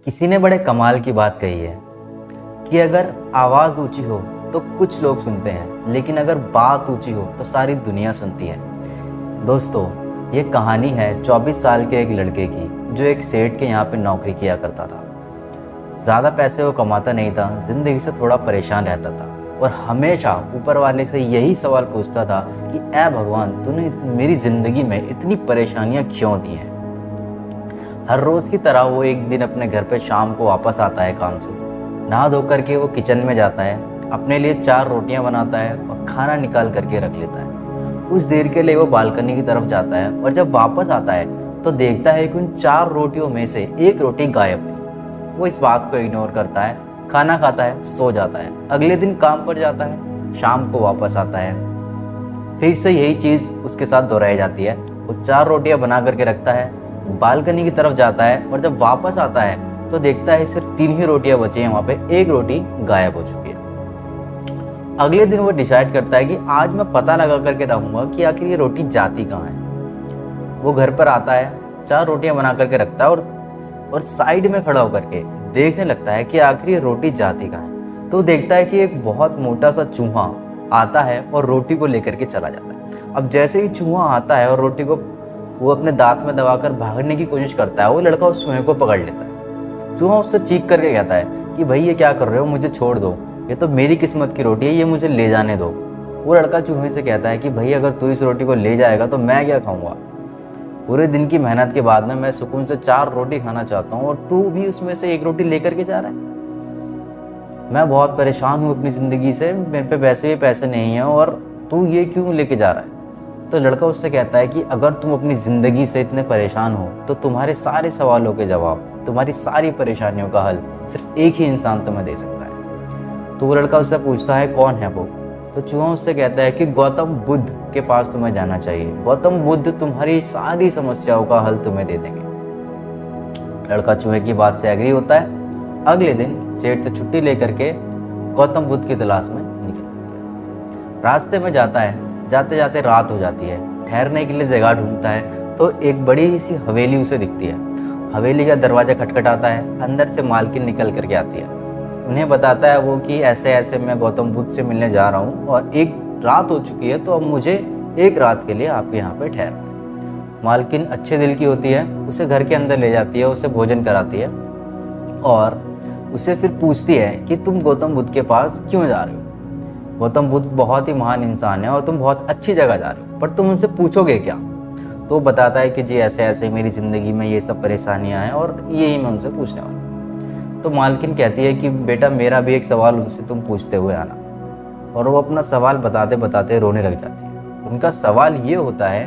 किसी ने बड़े कमाल की बात कही है कि अगर आवाज़ ऊंची हो तो कुछ लोग सुनते हैं, लेकिन अगर बात ऊंची हो तो सारी दुनिया सुनती है। दोस्तों, ये कहानी है 24 साल के एक लड़के की जो एक सेठ के यहाँ पे नौकरी किया करता था। ज़्यादा पैसे वो कमाता नहीं था, ज़िंदगी से थोड़ा परेशान रहता था और हमेशा ऊपर वाले से यही सवाल पूछता था कि ऐ भगवान, तूने मेरी ज़िंदगी में इतनी परेशानियाँ क्यों दी हैं। हर रोज़ की तरह वो एक दिन अपने घर पे शाम को वापस आता है काम से। नहा धो करके वो किचन में जाता है, अपने लिए 4 रोटियां बनाता है और खाना निकाल करके रख लेता है। कुछ देर के लिए वो बालकनी की तरफ जाता है और जब वापस आता है तो देखता है कि उन 4 रोटियों में से एक रोटी गायब थी। वो इस बात को इग्नोर करता है, खाना खाता है, सो जाता है। अगले दिन काम पर जाता है, शाम को वापस आता है, फिर से यही चीज़ उसके साथ दोहराई जाती है। वो 4 रोटियां बना करके रखता है, बालकनी की तरफ जाता है और जब वापस आता है तो देखता है सिर्फ 3 ही रोटियां बची हैं, वहाँ पे एक रोटी गायब हो चुकी है। अगले दिन वो डिसाइड करता है कि आज मैं पता लगा करके देखूंगा कि आखिर ये रोटी जाती कहाँ है। वो घर पर आता है, 4 रोटियां बना करके रखता है और साइड में खड़ा होकर के देखने लगता है कि आखिर ये रोटी जाती कहाँ है। तो देखता है कि एक बहुत मोटा सा चूहा आता है और रोटी को लेकर के चला जाता है। अब जैसे ही चूहा आता है और रोटी को वो अपने दांत में दबाकर भागने की कोशिश करता है, वो लड़का उस चूहे को पकड़ लेता है। चूहा उससे चीख करके कहता है कि भाई ये क्या कर रहे हो, मुझे छोड़ दो, ये तो मेरी किस्मत की रोटी है, ये मुझे ले जाने दो। वो लड़का चूहे से कहता है कि भाई अगर तू इस रोटी को ले जाएगा तो मैं क्या खाऊंगा। पूरे दिन की मेहनत के बाद में मैं सुकून से 4 रोटी खाना चाहता हूँ और तू भी उसमें से एक रोटी लेकर के जा रहा है। मैं बहुत परेशान हूँ अपनी ज़िंदगी से, मेरे पे वैसे ही पैसे नहीं हैं और तू ये क्यों लेके जा रहा है। तो लड़का उससे कहता है कि अगर तुम अपनी ज़िंदगी से इतने परेशान हो तो तुम्हारे सारे सवालों के जवाब, तुम्हारी सारी परेशानियों का हल सिर्फ एक ही इंसान तुम्हें दे सकता है। तो वो लड़का उससे पूछता है कौन है वो। तो चूहा उससे कहता है कि गौतम बुद्ध के पास तुम्हें जाना चाहिए, गौतम बुद्ध तुम्हारी सारी समस्याओं का हल तुम्हें दे देंगे। लड़का चूहे की बात से एग्री होता है। अगले दिन सेठ से छुट्टी लेकर के गौतम बुद्ध की तलाश में निकल जाता है। रास्ते में जाता है, जाते जाते रात हो जाती है। ठहरने के लिए जगह ढूंढता है तो एक बड़ी सी हवेली उसे दिखती है। हवेली का दरवाज़ा खटखटाता है, अंदर से मालकिन निकल करके आती है। उन्हें बताता है वो कि ऐसे ऐसे मैं गौतम बुद्ध से मिलने जा रहा हूँ और एक रात हो चुकी है, तो अब मुझे एक रात के लिए आपके यहाँ पे ठहरना। मालकिन अच्छे दिल की होती है, उसे घर के अंदर ले जाती है, उसे भोजन कराती है और उसे फिर पूछती है कि तुम गौतम बुद्ध के पास क्यों जा रहे हो। गौतम बुद्ध बहुत ही महान इंसान है और तुम बहुत अच्छी जगह जा रहे हो, पर तुम उनसे पूछोगे क्या। तो वो बताता है कि जी ऐसे ऐसे मेरी ज़िंदगी में ये सब परेशानियां हैं और यही मैं उनसे पूछने वाला हूँ। तो मालकिन कहती है कि बेटा मेरा भी एक सवाल उनसे तुम पूछते हुए आना। और वो अपना सवाल बताते बताते रोने लग जाती है। उनका सवाल ये होता है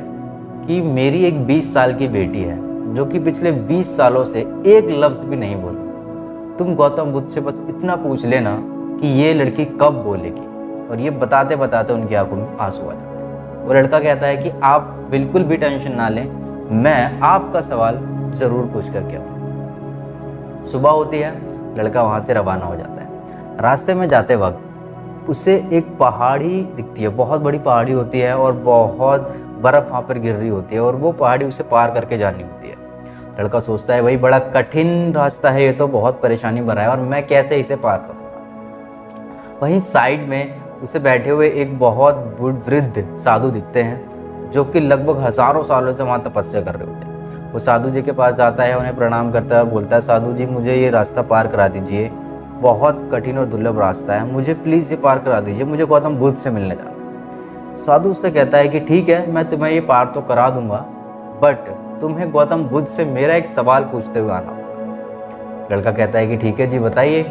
कि मेरी एक 20 साल की बेटी है जो कि पिछले 20 सालों से एक लफ्ज़ भी नहीं बोली। तुम गौतम बुद्ध से बस इतना पूछ लेना कि ये लड़की कब बोलेगी। और ये बताते बताते उनकी आंखों में आंसू आ जाते हैं। वो लड़का कहता है कि आप बिल्कुल भी टेंशन ना लें, मैं आपका सवाल ज़रूर पूछ करके आऊँ। सुबह होती है, लड़का वहाँ से रवाना हो जाता है। रास्ते में जाते वक्त उसे एक पहाड़ी दिखती है, बहुत बड़ी पहाड़ी होती है और बहुत बर्फ़ वहाँ पर गिर रही होती है और वो पहाड़ी उसे पार करके जानी होती है। लड़का सोचता है भाई बड़ा कठिन रास्ता है, ये तो बहुत परेशानी भरा है और मैं कैसे इसे पार करूँगा। वहीं साइड में उसे बैठे हुए एक बहुत वृद्ध साधु दिखते हैं जो कि लगभग हज़ारों सालों से वहाँ तपस्या कर रहे होते हैं। वो साधु जी के पास जाता है, उन्हें प्रणाम करता है, बोलता है साधु जी मुझे ये रास्ता पार करा दीजिए, बहुत कठिन और दुर्लभ रास्ता है, मुझे प्लीज़ ये पार करा दीजिए, मुझे गौतम बुद्ध से मिलने जाना है। साधु उससे कहता है कि ठीक है, मैं तुम्हें ये पार तो करा दूंगा, बट तुम्हें गौतम बुद्ध से मेरा एक सवाल पूछते हुए आना होगा। लड़का कहता है कि ठीक है जी बताइए।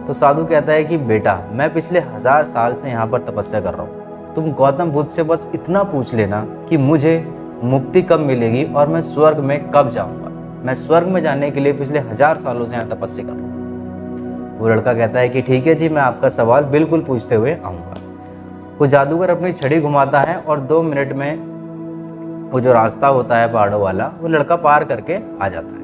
तो साधु कहता है कि बेटा मैं पिछले 1000 साल से यहाँ पर तपस्या कर रहा हूँ, तुम गौतम बुद्ध से बस इतना पूछ लेना कि मुझे मुक्ति कब मिलेगी और मैं स्वर्ग में कब जाऊँगा। मैं स्वर्ग में जाने के लिए पिछले 1000 सालों से यहाँ तपस्या कर रहा हूँ। वो लड़का कहता है कि ठीक है जी, मैं आपका सवाल बिल्कुल पूछते हुए आऊँगा। वो जादूगर अपनी छड़ी घुमाता है और 2 मिनट में वो जो रास्ता होता है पहाड़ों वाला, वो लड़का पार करके आ जाता है।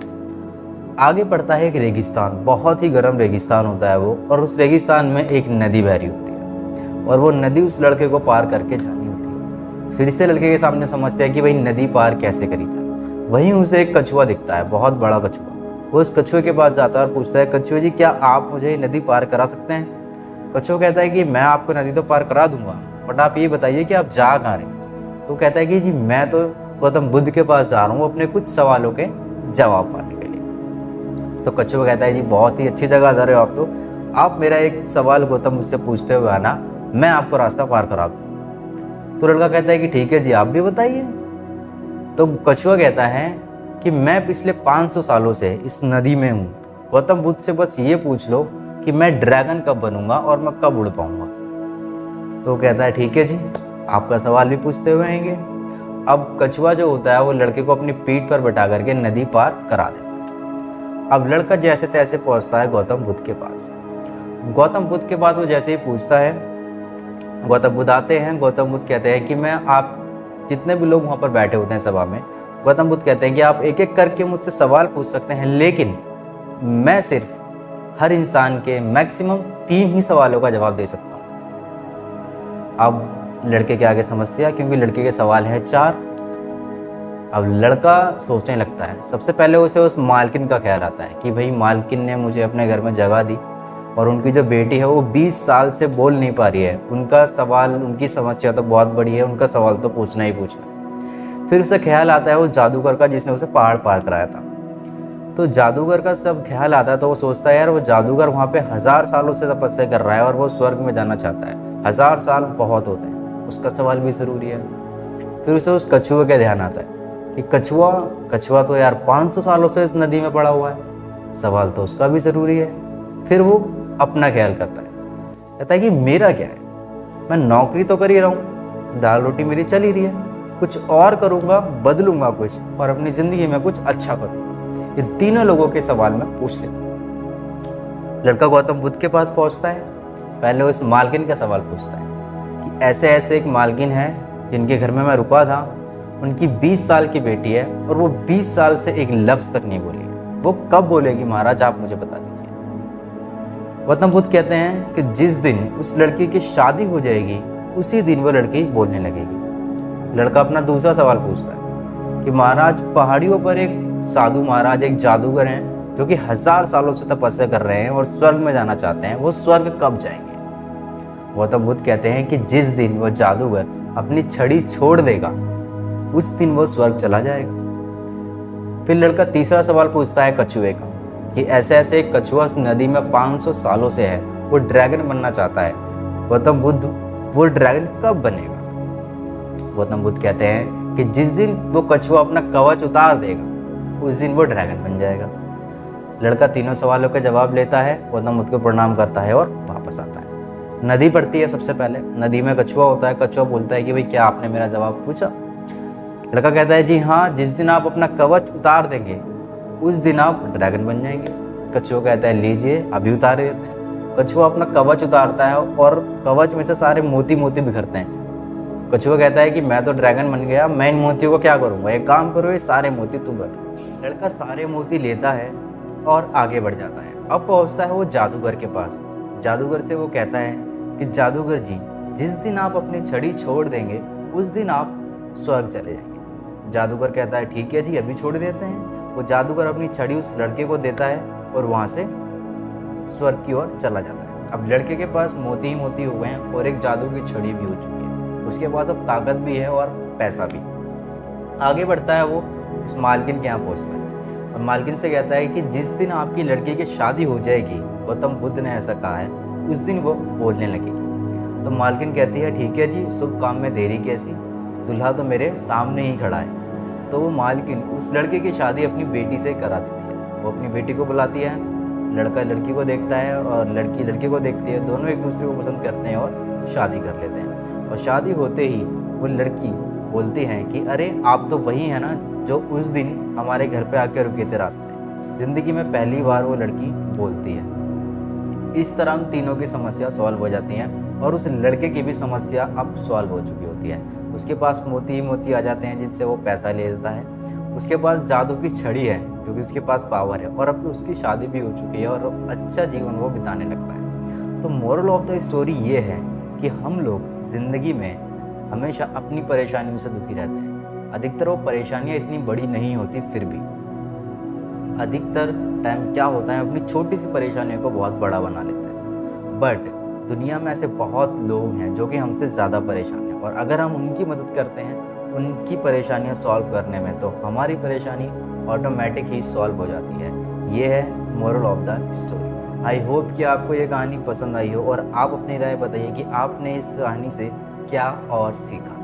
आगे पड़ता है एक रेगिस्तान, बहुत ही गर्म रेगिस्तान होता है वो, और उस रेगिस्तान में एक नदी बह रही होती है और वो नदी उस लड़के को पार करके जानी होती है। फिर से लड़के के सामने समस्या है कि भाई नदी पार कैसे करी जाए। वहीं उसे एक कछुआ दिखता है, बहुत बड़ा कछुआ, वो उस कछुए के पास जाता है और पूछता है, कछुए जी क्या आप मुझे नदी पार करा सकते हैं? कछुआ कहता है कि मैं आपको नदी तो पार करा दूंगा, बट आप ये बताइए कि आप जा कहाँ रहे? तो कहता है कि जी मैं तो गौतम बुद्ध के पास जा रहा हूँ अपने कुछ सवालों के जवाब पाने के लिए। तो कछुआ कहता है जी बहुत ही अच्छी जगह जा रहे हो आप तो, आप मेरा एक सवाल गौतम मुझसे पूछते हुए आना, मैं आपको रास्ता पार करा दूँगा। तो लड़का कहता है कि ठीक है जी आप भी बताइए। तो कछुआ कहता है कि मैं पिछले 500 सालों से इस नदी में हूँ, गौतम बुद्ध से बस ये पूछ लो कि मैं ड्रैगन कब बनूंगा और मैं कब उड़ पाऊंगा। तो कहता है ठीक है जी, आपका सवाल भी पूछते हुए आएंगे। अब कछुआ जो होता है वो लड़के को अपनी पीठ पर बैठा करके नदी पार करा देता है। अब लड़का जैसे तैसे पहुंचता है गौतम बुद्ध के पास। गौतम बुद्ध के पास वो जैसे ही पूछता है, गौतम बुद्ध आते हैं। गौतम बुद्ध कहते हैं कि मैं आप जितने भी लोग वहाँ पर बैठे होते हैं सभा में, गौतम बुद्ध कहते हैं कि आप एक एक करके मुझसे सवाल पूछ सकते हैं, लेकिन मैं सिर्फ हर इंसान के मैक्सिमम 3 ही सवालों का जवाब दे सकता हूँ। अब लड़के के आगे समस्या, क्योंकि लड़के के सवाल हैं 4। अब लड़का सोचने लगता है। सबसे पहले उसे उस मालकिन का ख्याल आता है कि भाई मालकिन ने मुझे अपने घर में जगह दी और उनकी जो बेटी है वो 20 साल से बोल नहीं पा रही है। उनका सवाल, उनकी समस्या तो बहुत बड़ी है, उनका सवाल तो पूछना ही पूछना। फिर उसे ख्याल आता है वो जादूगर का जिसने उसे पहाड़ पार कराया था। तो जादूगर का सब ख्याल आता है तो वो सोचता है यार वो जादूगर वहाँ पे 1000 सालों से तपस्या कर रहा है और वो स्वर्ग में जाना चाहता है। 1000 साल बहुत होते हैं, उसका सवाल भी ज़रूरी है। फिर उसे उस कछुए का ध्यान आता है कि कछुआ तो यार 500 सालों से इस नदी में पड़ा हुआ है, सवाल तो उसका भी ज़रूरी है। फिर वो अपना ख्याल करता है, कहता है कि मेरा क्या है, मैं नौकरी तो कर ही रहा हूँ, दाल रोटी मेरी चल ही रही है, कुछ और करूँगा, बदलूँगा कुछ और अपनी ज़िंदगी में कुछ अच्छा करूँगा। इन तीनों लोगों के सवाल में पूछ लेता। लड़का गौतम बुद्ध के पास पहुंचता है। पहले वो इस मालकिन का सवाल पूछता है कि ऐसे ऐसे एक मालकिन है जिनके घर में मैं रुका था, उनकी 20 साल की बेटी है और वो 20 साल से एक लफ्ज़ तक नहीं बोली है, वो कब बोलेगी महाराज, आप मुझे बता दीजिए। गौतम बुद्ध कहते हैं कि जिस दिन उस लड़की की शादी हो जाएगी उसी दिन वो लड़की बोलने लगेगी। लड़का अपना दूसरा सवाल पूछता है कि महाराज पहाड़ियों पर एक साधु महाराज, एक जादूगर हैं जो कि 1000 सालों से तपस्या कर रहे हैं और स्वर्ग में जाना चाहते हैं, वो स्वर्ग कब जाएंगे? गौतम बुद्ध कहते हैं कि जिस दिन वो जादूगर अपनी छड़ी छोड़ देगा उस दिन वो स्वर्ग चला जाएगा। फिर लड़का तीसरा सवाल पूछता है कछुए का कि ऐसे ऐसे एक कछुआ इस नदी में 500 सालों से है, वो ड्रैगन बनना चाहता है, गौतम बुद्ध वो ड्रैगन कब बनेगा? गौतम बुद्ध कहते हैं कि जिस दिन वो कछुआ अपना कवच उतार देगा उस दिन वो ड्रैगन बन जाएगा। लड़का तीनों सवालों के जवाब लेता है, गौतम बुद्ध को प्रणाम करता है और वापस आता है। नदी पड़ती है सबसे पहले, नदी में कछुआ होता है। कछुआ बोलता है कि भाई क्या आपने मेरा जवाब पूछा? लड़का कहता है जी हाँ, जिस दिन आप अपना कवच उतार देंगे उस दिन आप ड्रैगन बन जाएंगे। कछुआ कहता है लीजिए अभी उतार देते हैं। कछुआ अपना कवच उतारता है और कवच में से सारे मोती मोती बिखरते हैं। कछुआ कहता है कि मैं तो ड्रैगन बन गया, मैं इन मोतियों को क्या करूँगा, एक काम करो ये सारे मोती तू भर। लड़का सारे मोती लेता है और आगे बढ़ जाता है। अब पहुँचता है वो जादूगर के पास। जादूगर से वो कहता है कि जादूगर जी, जिस दिन आप अपनी छड़ी छोड़ देंगे उस दिन आप स्वर्ग चले जाएंगे। जादूगर कहता है ठीक है जी अभी छोड़ देते हैं। वो जादूगर अपनी छड़ी उस लड़के को देता है और वहाँ से स्वर्ग की ओर चला जाता है। अब लड़के के पास मोती ही मोती हो गए हैं और एक जादू की छड़ी भी हो चुकी है, उसके पास अब ताकत भी है और पैसा भी। आगे बढ़ता है वो इस मालकिन के यहाँ पहुँचता है और मालकिन से कहता है कि जिस दिन आपकी लड़की की शादी हो जाएगी, गौतम बुद्ध ने ऐसा कहा है, उस दिन वो बोलने लगेगी। तो मालकिन कहती है ठीक है जी, शुभ काम में देरी कैसी, दूल्हा तो मेरे सामने ही खड़ा है। तो वो मालकिन उस लड़के की शादी अपनी बेटी से करा देती है। वो अपनी बेटी को बुलाती है, लड़का लड़की को देखता है और लड़की लड़के को देखती है। दोनों एक दूसरे को पसंद करते हैं और शादी कर लेते हैं। और शादी होते ही वो लड़की बोलती है कि अरे आप तो वही है ना जो उस दिन हमारे घर पे आके रुके थे रात में। ज़िंदगी में पहली बार वो लड़की बोलती है। इस तरह उन तीनों की समस्या सॉल्व हो जाती हैं और उस लड़के की भी समस्या अब सॉल्व हो चुकी होती है। उसके पास मोती ही मोती आ जाते हैं जिनसे वो पैसा ले लेता है। उसके पास जादू की छड़ी है क्योंकि उसके पास पावर है और अब उसकी शादी भी हो चुकी है और अच्छा जीवन वो बिताने लगता है। तो मोरल ऑफ द स्टोरी ये है कि हम लोग ज़िंदगी में हमेशा अपनी परेशानियों से दुखी रहते हैं। अधिकतर वो परेशानियाँ इतनी बड़ी नहीं होती, फिर भी अधिकतर टाइम क्या होता है, अपनी छोटी सी परेशानियों को बहुत बड़ा बना लेते हैं। बट दुनिया में ऐसे बहुत लोग हैं जो कि हमसे ज़्यादा परेशान हैं, और अगर हम उनकी मदद करते हैं उनकी परेशानियां सॉल्व करने में, तो हमारी परेशानी ऑटोमेटिक ही सॉल्व हो जाती है। ये है moral of the story. I hope कि आपको ये कहानी पसंद आई हो, और आप अपनी राय बताइए कि आपने इस कहानी से क्या और सीखा।